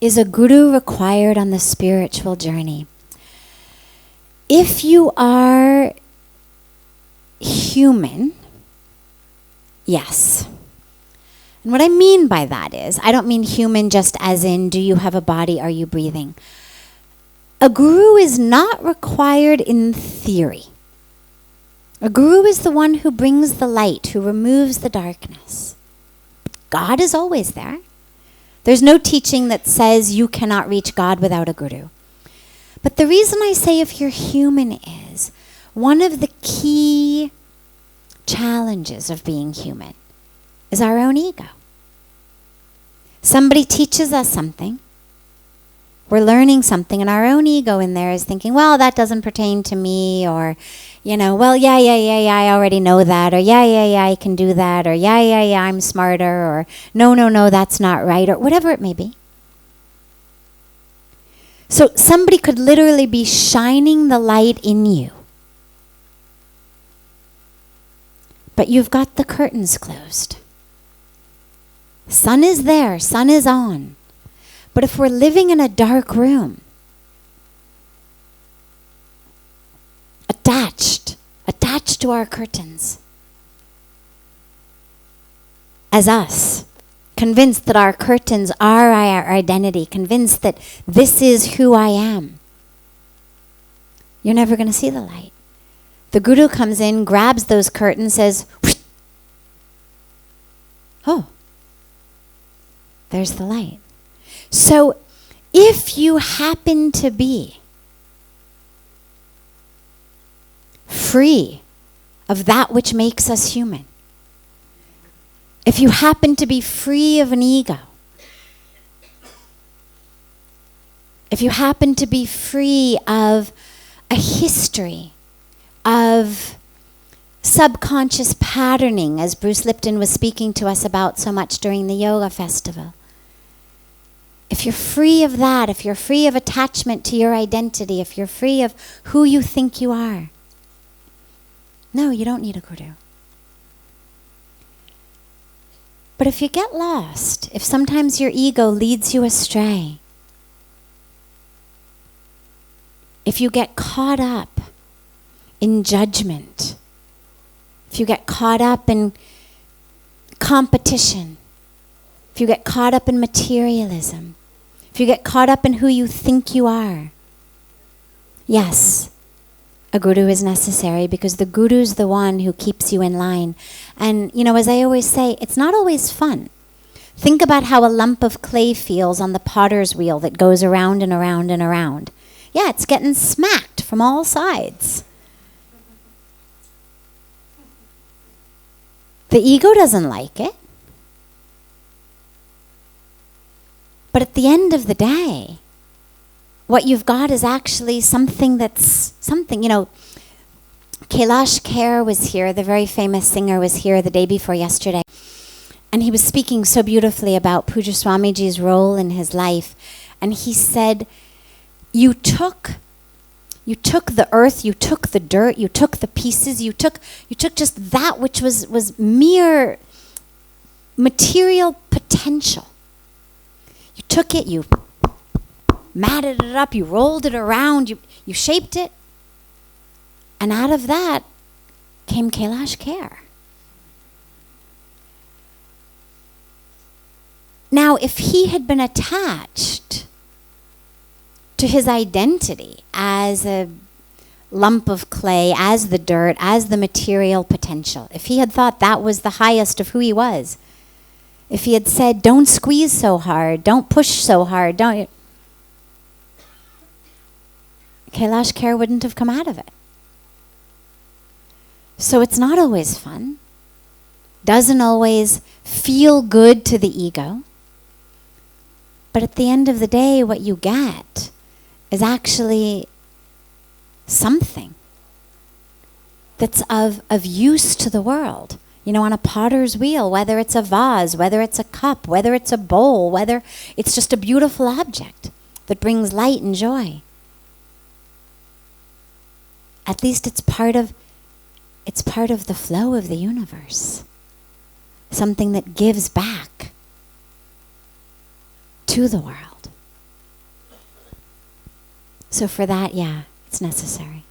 Is a guru required on the spiritual journey? If you are human, yes. And what I mean by that is, I don't mean human just as in, do you have a body, are you breathing? A guru is not required in theory. A guru is the one who brings the light, who removes the darkness. God is always there. There's no teaching that says you cannot reach God without a guru. But the reason I say if you're human is, one of the key challenges of being human is our own ego. Somebody teaches us something, we're learning something, and our own ego in there is thinking, well, that doesn't pertain to me, or, well, yeah, I already know that, or yeah, I can do that, or yeah, I'm smarter, or no, that's not right, or whatever it may be. So somebody could literally be shining the light in you, but you've got the curtains closed. Sun is there, sun is on. But if we're living in a dark room, attached to our curtains, as us, convinced that our curtains are our identity, convinced that this is who I am, you're never going to see the light. The guru comes in, grabs those curtains, says, oh, there's the light. So if you happen to be free of that which makes us human, if you happen to be free of an ego, if you happen to be free of a history of subconscious patterning, as Bruce Lipton was speaking to us about so much during the yoga festival, if you're free of that, if you're free of attachment to your identity, if you're free of who you think you are, no, you don't need a guru. But if you get lost, if sometimes your ego leads you astray, if you get caught up in judgment, if you get caught up in competition, if you get caught up in materialism, if you get caught up in who you think you are, yes, a guru is necessary, because the guru's the one who keeps you in line. And, as I always say, it's not always fun. Think about how a lump of clay feels on the potter's wheel that goes around and around and around. Yeah, it's getting smacked from all sides. The ego doesn't like it. But at the end of the day, what you've got is actually something that's something. Kailash Kher was here, the very famous singer was here the day before yesterday. And he was speaking so beautifully about Pujya Swamiji's role in his life. And he said, you took the earth, you took the dirt, you took the pieces, you took just that which was mere material potential. You took it, you matted it up, you rolled it around, you shaped it, and out of that came Kailash Kher. Now, if he had been attached to his identity as a lump of clay, as the dirt, as the material potential, if he had thought that was the highest of who he was, if he had said, don't squeeze so hard, don't push so hard, Kailash Kher wouldn't have come out of it. So it's not always fun, doesn't always feel good to the ego, but at the end of the day, what you get is actually something that's of use to the world. on a potter's wheel, whether it's a vase, whether it's a cup, whether it's a bowl, whether it's just a beautiful object that brings light and joy. At least it's part of the flow of the universe. Something that gives back to the world. So for that, it's necessary.